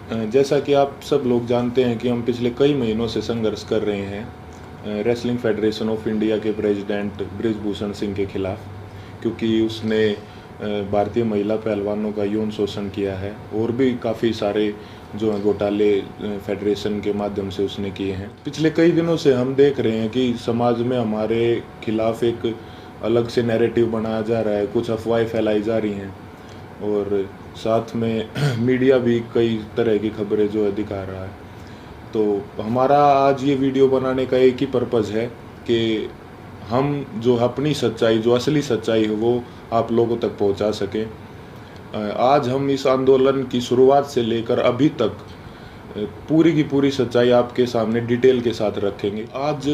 जैसा कि आप सब लोग जानते हैं कि हम पिछले कई महीनों से संघर्ष कर रहे हैं रेसलिंग फेडरेशन ऑफ इंडिया के प्रेसिडेंट बृजभूषण सिंह के खिलाफ, क्योंकि उसने भारतीय महिला पहलवानों का यौन शोषण किया है और भी काफ़ी सारे जो हैं घोटाले फेडरेशन के माध्यम से उसने किए हैं। पिछले कई दिनों से हम देख रहे हैं कि समाज में हमारे खिलाफ एक अलग से नैरेटिव बनाया जा रहा है, कुछ अफवाहें फैलाई जा रही हैं और साथ में मीडिया भी कई तरह की खबरें जो है दिखा रहा है। तो हमारा आज ये वीडियो बनाने का एक ही पर्पज़ है कि हम जो अपनी सच्चाई, जो असली सच्चाई है, वो आप लोगों तक पहुंचा सकें। आज हम इस आंदोलन की शुरुआत से लेकर अभी तक पूरी की पूरी सच्चाई आपके सामने डिटेल के साथ रखेंगे। आज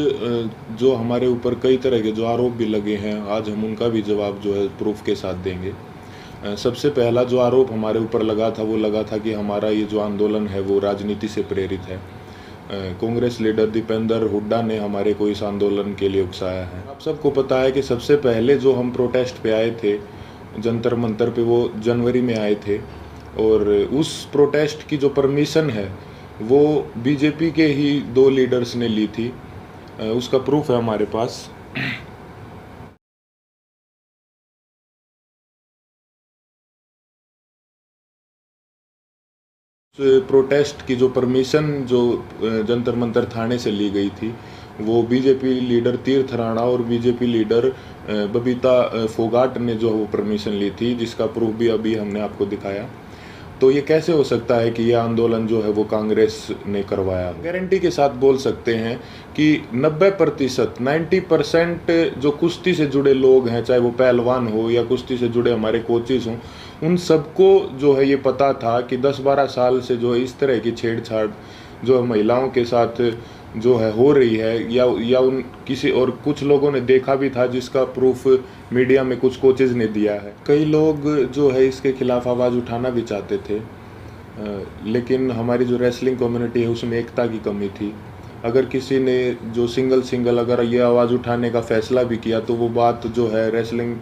जो हमारे ऊपर कई तरह के जो आरोप भी लगे हैं, आज हम उनका भी जवाब जो है प्रूफ के साथ देंगे। सबसे पहला जो आरोप हमारे ऊपर लगा था वो लगा था कि हमारा ये जो आंदोलन है वो राजनीति से प्रेरित है। कांग्रेस लीडर दीपेंद्र हुड्डा ने हमारे को इस आंदोलन के लिए उकसाया है। आप सबको पता है कि सबसे पहले जो हम प्रोटेस्ट पे आए थे जंतर मंतर पे, वो जनवरी में आए थे और उस प्रोटेस्ट की जो परमिशन है वो बीजेपी के ही 2 लीडर्स ने ली थी। उसका प्रूफ है हमारे पास। प्रोटेस्ट की जो परमिशन जो जंतर मंतर थाने से ली गई थी वो बीजेपी लीडर तीर्थ राणा और बीजेपी लीडर बबीता फोगाट ने जो वो परमिशन ली थी, जिसका प्रूफ भी अभी हमने आपको दिखाया। तो ये कैसे हो सकता है कि ये आंदोलन जो है वो कांग्रेस ने करवाया? गारंटी के साथ बोल सकते हैं कि 90% 90% जो कुश्ती से जुड़े लोग हैं, चाहे वो पहलवान हो या कुश्ती से जुड़े हमारे कोचेस हों, उन सबको जो है ये पता था कि 10-12 साल से जो है इस तरह की छेड़छाड़ जो है महिलाओं के साथ जो है हो रही है, या उन किसी और कुछ लोगों ने देखा भी था, जिसका प्रूफ मीडिया में कुछ कोचेज ने दिया है। कई लोग जो है इसके खिलाफ आवाज़ उठाना भी चाहते थे, लेकिन हमारी जो रेसलिंग कम्युनिटी है उसमें एकता की कमी थी। अगर किसी ने जो सिंगल अगर ये आवाज़ उठाने का फैसला भी किया तो वो बात जो है रेसलिंग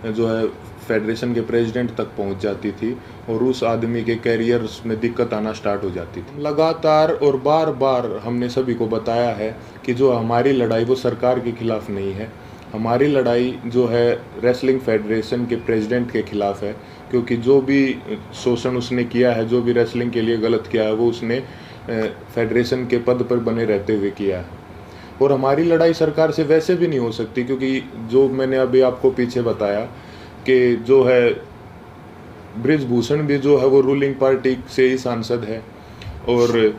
जो है फेडरेशन के प्रेसिडेंट तक पहुंच जाती थी और उस आदमी के कैरियर में दिक्कत आना स्टार्ट हो जाती थी। लगातार और बार बार हमने सभी को बताया है कि जो हमारी लड़ाई वो सरकार के खिलाफ नहीं है, हमारी लड़ाई जो है रेसलिंग फेडरेशन के प्रेसिडेंट के खिलाफ है, क्योंकि जो भी शोषण उसने किया है, जो भी रेसलिंग के लिए गलत किया है, वो उसने फेडरेशन के पद पर बने रहते हुए किया है। और हमारी लड़ाई सरकार से वैसे भी नहीं हो सकती, क्योंकि जो मैंने अभी आपको पीछे बताया कि जो है बृजभूषण भी जो है वो रूलिंग पार्टी से ही सांसद है और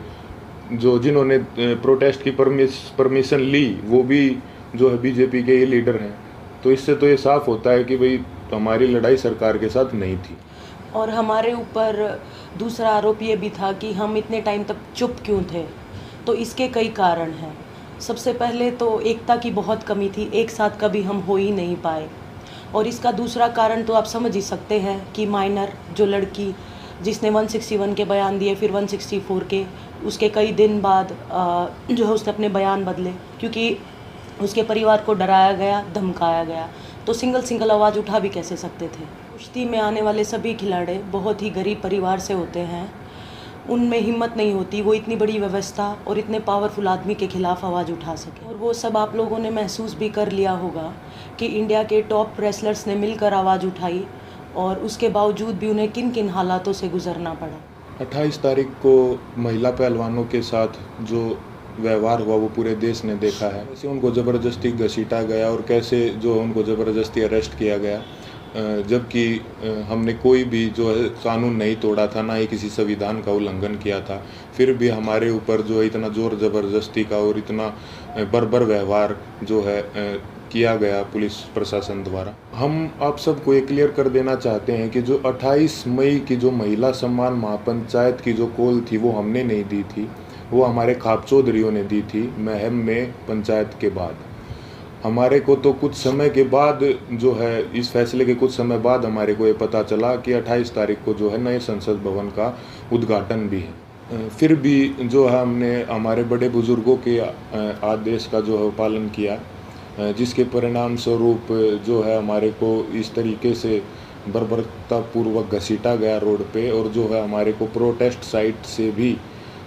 जो जिन्होंने प्रोटेस्ट की परमिशन ली वो भी जो है बीजेपी के ही लीडर हैं। तो इससे तो ये साफ होता है कि भाई हमारी लड़ाई सरकार के साथ नहीं थी। और हमारे ऊपर दूसरा आरोप ये भी था कि हम इतने टाइम तक चुप क्यों थे। तो इसके कई कारण हैं। सबसे पहले तो एकता की बहुत कमी थी, एक साथ कभी हम हो ही नहीं पाए। और इसका दूसरा कारण तो आप समझ ही सकते हैं कि माइनर जो लड़की जिसने 161 के बयान दिए, फिर 164 के, उसके कई दिन बाद जो है उसने अपने बयान बदले, क्योंकि उसके परिवार को डराया गया, धमकाया गया। तो सिंगल आवाज़ उठा भी कैसे सकते थे। कुश्ती में आने वाले सभी खिलाड़ी बहुत ही गरीब परिवार से होते हैं, उनमें हिम्मत नहीं होती वो इतनी बड़ी व्यवस्था और इतने पावरफुल आदमी के खिलाफ आवाज़ उठा सके। और वो सब आप लोगों ने महसूस भी कर लिया होगा कि इंडिया के टॉप रेसलर्स ने मिलकर आवाज़ उठाई और उसके बावजूद भी उन्हें किन किन हालातों से गुजरना पड़ा। 28 तारीख को महिला पहलवानों के साथ जो व्यवहार हुआ वो पूरे देश ने देखा है। कैसे उनको ज़बरदस्ती घसीटा गया और कैसे जो उनको ज़बरदस्ती अरेस्ट किया गया, जबकि हमने कोई भी जो है कानून नहीं तोड़ा था, ना ही किसी संविधान का उल्लंघन किया था। फिर भी हमारे ऊपर जो है इतना ज़ोर ज़बरदस्ती का और इतना बर्बर व्यवहार जो है किया गया पुलिस प्रशासन द्वारा। हम आप सबको ये क्लियर कर देना चाहते हैं कि जो 28 मई की जो महिला सम्मान महापंचायत की जो कॉल थी वो हमने नहीं दी थी, वो हमारे खाप चौधरियों ने दी थी महम में पंचायत के बाद। हमारे को तो कुछ समय के बाद जो है इस फैसले के कुछ समय बाद हमारे को ये पता चला कि 28 तारीख को जो है नए संसद भवन का उद्घाटन भी है। फिर भी जो है हमने हमारे बड़े बुजुर्गों के आदेश का जो है पालन किया, जिसके परिणाम स्वरूप जो है हमारे को इस तरीके से बर्बरतापूर्वक घसीटा गया रोड पे, और जो है हमारे को प्रोटेस्ट साइट से भी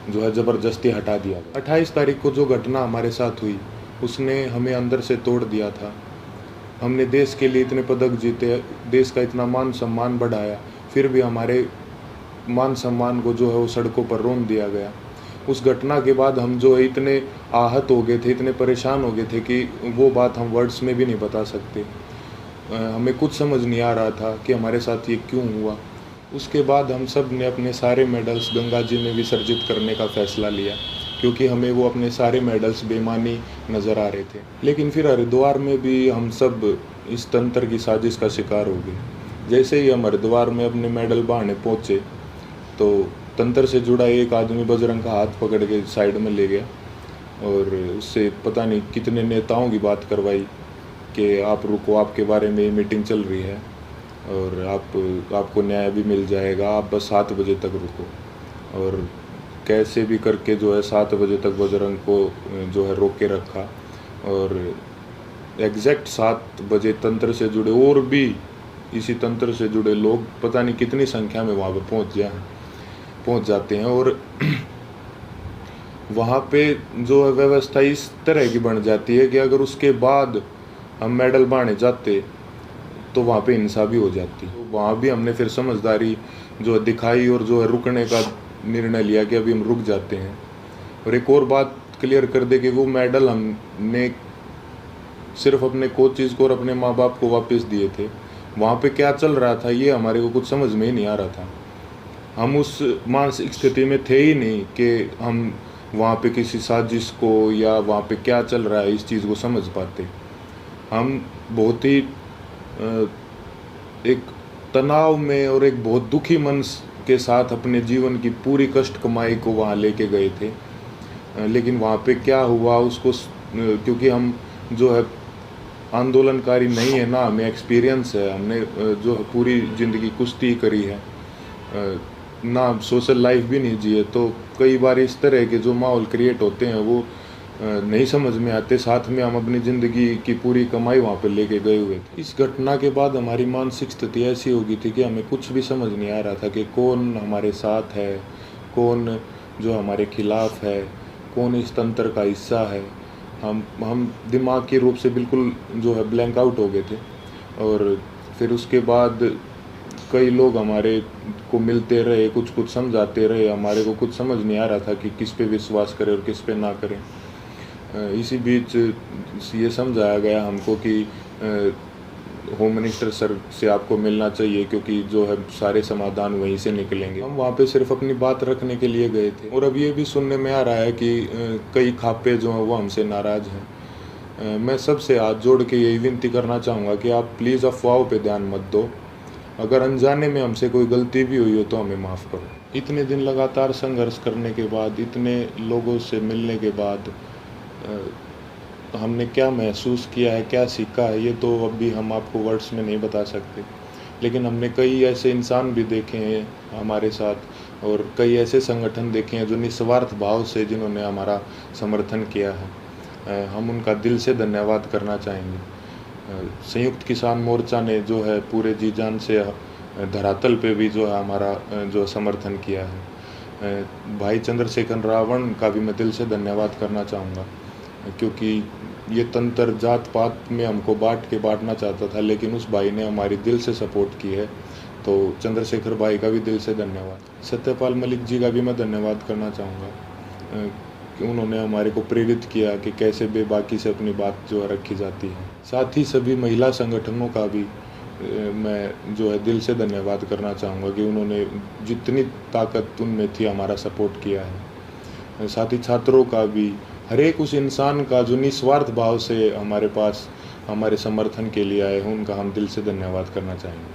जो है ज़बरदस्ती हटा दिया गया। 28 तारीख को जो घटना हमारे साथ हुई उसने हमें अंदर से तोड़ दिया था। हमने देश के लिए इतने पदक जीते, देश का इतना मान सम्मान बढ़ाया, फिर भी हमारे मान सम्मान को जो है वो सड़कों पर रौंद दिया गया। उस घटना के बाद हम जो है इतने आहत हो गए थे, इतने परेशान हो गए थे कि वो बात हम वर्ड्स में भी नहीं बता सकते। हमें कुछ समझ नहीं आ रहा था कि हमारे साथ ये क्यों हुआ। उसके बाद हम सब ने अपने सारे मेडल्स गंगा जी में विसर्जित करने का फ़ैसला लिया, क्योंकि हमें वो अपने सारे मेडल्स बेईमानी नज़र आ रहे थे। लेकिन फिर हरिद्वार में भी हम सब इस तंत्र की साजिश का शिकार हो गए। जैसे ही हम हरिद्वार में अपने मेडल बहाने पहुँचे तो तंत्र से जुड़ा एक आदमी बजरंग का हाथ पकड़ के साइड में ले गया और उससे पता नहीं कितने नेताओं की बात करवाई कि आप रुको, आपके बारे में मीटिंग चल रही है और आपको न्याय भी मिल जाएगा, आप बस 7 बजे तक रुको। और कैसे भी करके जो है 7 बजे तक बजरंग को जो है रोक के रखा, और एग्जैक्ट 7 बजे तंत्र से जुड़े और भी इसी तंत्र से जुड़े लोग पता नहीं कितनी संख्या में वहाँ पर पहुँच जाते हैं, और वहाँ पे जो है व्यवस्था इस तरह की बन जाती है कि अगर उसके बाद हम मेडल बांटे जाते तो वहाँ पे हिंसा भी हो जाती। तो वहाँ भी हमने फिर समझदारी जो दिखाई और जो है रुकने का निर्णय लिया कि अभी हम रुक जाते हैं। और एक और बात क्लियर कर दे कि वो मेडल हमने सिर्फ अपने कोचेज़ को और अपने माँ बाप को वापस दिए थे। वहाँ पे क्या चल रहा था ये हमारे को कुछ समझ में ही नहीं आ रहा था। हम उस मानसिक स्थिति में थे ही नहीं कि हम वहाँ पे किसी साजिश को या वहाँ पे क्या चल रहा है इस चीज़ को समझ पाते। हम बहुत ही एक तनाव में और एक बहुत दुखी मन के साथ अपने जीवन की पूरी कष्ट कमाई को वहाँ लेके गए थे। लेकिन वहाँ पे क्या हुआ उसको, क्योंकि हम जो है आंदोलनकारी नहीं है ना, हमें एक्सपीरियंस है, हमने जो है पूरी ज़िंदगी कुश्ती करी है ना, सोशल लाइफ भी नहीं जिए, तो कई बार इस तरह के जो माहौल क्रिएट होते हैं वो नहीं समझ में आते। साथ में हम अपनी ज़िंदगी की पूरी कमाई वहाँ पर लेके गए हुए थे। इस घटना के बाद हमारी मानसिक स्थिति ऐसी हो गई थी कि हमें कुछ भी समझ नहीं आ रहा था कि कौन हमारे साथ है, कौन जो हमारे खिलाफ है, कौन इस तंत्र का हिस्सा है। हम दिमागी रूप से बिल्कुल जो है ब्लैंक आउट हो गए थे। और फिर उसके बाद कई लोग हमारे को मिलते रहे, कुछ समझाते रहे, हमारे को कुछ समझ नहीं आ रहा था कि किस पे विश्वास करें और किस पे ना करें। इसी बीच ये समझाया गया हमको कि होम मिनिस्टर सर से आपको मिलना चाहिए, क्योंकि जो है सारे समाधान वहीं से निकलेंगे। हम वहाँ पे सिर्फ अपनी बात रखने के लिए गए थे। और अब ये भी सुनने में आ रहा है कि कई खापे जो हैं वो हमसे नाराज़ हैं। मैं सबसे हाथ जोड़ के यही विनती करना चाहूँगा कि आप प्लीज़ अफवाहों पे ध्यान मत दो। अगर अनजाने में हमसे कोई गलती भी हुई हो तो हमें माफ़ करो। इतने दिन लगातार संघर्ष करने के बाद, इतने लोगों से मिलने के बाद हमने क्या महसूस किया है, क्या सीखा है, ये तो अभी हम आपको वर्ड्स में नहीं बता सकते। लेकिन हमने कई ऐसे इंसान भी देखे हैं हमारे साथ, और कई ऐसे संगठन देखे हैं जो निस्वार्थ भाव से जिन्होंने हमारा समर्थन किया है। हम उनका दिल से धन्यवाद करना चाहेंगे। संयुक्त किसान मोर्चा ने जो है पूरे जी जान से धरातल पे भी जो है हमारा जो समर्थन किया है। भाई चंद्रशेखर रावण का भी मैं दिल से धन्यवाद करना चाहूँगा, क्योंकि ये तंत्र जात पात में हमको बांटना चाहता था, लेकिन उस भाई ने हमारी दिल से सपोर्ट की है। तो चंद्रशेखर भाई का भी दिल से धन्यवाद। सत्यपाल मलिक जी का भी मैं धन्यवाद करना चाहूँगा कि उन्होंने हमारे को प्रेरित किया कि कैसे बेबाकी से अपनी बात जो है रखी जाती है। साथ ही सभी महिला संगठनों का भी मैं जो है दिल से धन्यवाद करना चाहूँगा कि उन्होंने जितनी ताकत उनमें थी हमारा सपोर्ट किया है। साथ ही छात्रों का भी, हर एक उस इंसान का जो निस्वार्थ भाव से हमारे पास हमारे समर्थन के लिए आए हैं, उनका हम दिल से धन्यवाद करना चाहेंगे।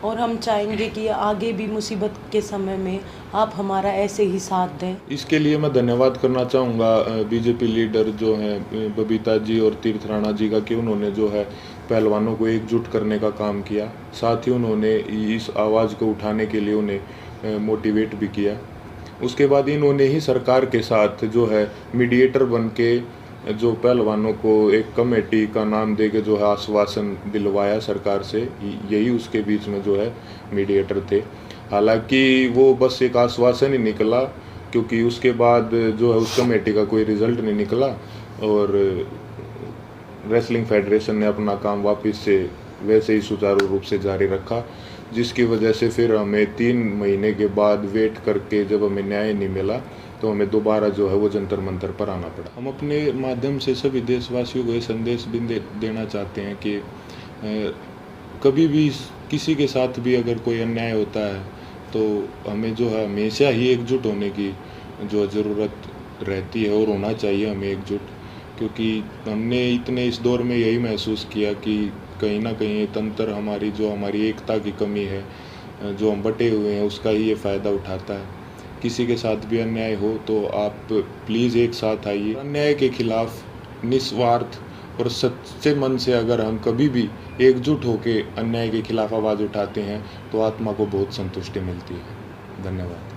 और हम चाहेंगे कि आगे भी मुसीबत के समय में आप हमारा ऐसे ही साथ दें। इसके लिए मैं धन्यवाद करना चाहूँगा बीजेपी लीडर जो हैं बबीता जी और तीर्थ राणा जी का, कि उन्होंने जो है पहलवानों को एकजुट करने का काम किया। साथ ही उन्होंने इस आवाज़ को उठाने के लिए उन्हें मोटिवेट भी किया। उसके बाद इन्होंने ही सरकार के साथ जो है मीडिएटर बन के जो पहलवानों को एक कमेटी का नाम दे के जो है आश्वासन दिलवाया सरकार से, यही उसके बीच में जो है मीडिएटर थे। हालांकि वो बस एक आश्वासन ही निकला, क्योंकि उसके बाद जो है उस कमेटी का कोई रिजल्ट नहीं निकला और रेसलिंग फेडरेशन ने अपना काम वापस से वैसे ही सुचारू रूप से जारी रखा, जिसकी वजह से फिर हमें 3 महीने के बाद वेट करके जब हमें न्याय नहीं मिला तो हमें दोबारा जो है वो जंतर मंतर पर आना पड़ा। हम अपने माध्यम से सभी देशवासियों को ये संदेश भी देना चाहते हैं कि कभी भी किसी के साथ भी अगर कोई अन्याय होता है तो हमें जो है हमेशा ही एकजुट होने की जो ज़रूरत रहती है और होना चाहिए हमें एकजुट, क्योंकि हमने इतने इस दौर में यही महसूस किया कि कहीं ना कहीं ये तंत्र हमारी एकता की कमी है, जो हम बटे हुए हैं उसका ही ये फ़ायदा उठाता है। किसी के साथ भी अन्याय हो तो आप प्लीज़ एक साथ आइए। अन्याय के खिलाफ निस्वार्थ और सच्चे मन से अगर हम कभी भी एकजुट होकर अन्याय के खिलाफ आवाज़ उठाते हैं तो आत्मा को बहुत संतुष्टि मिलती है। धन्यवाद।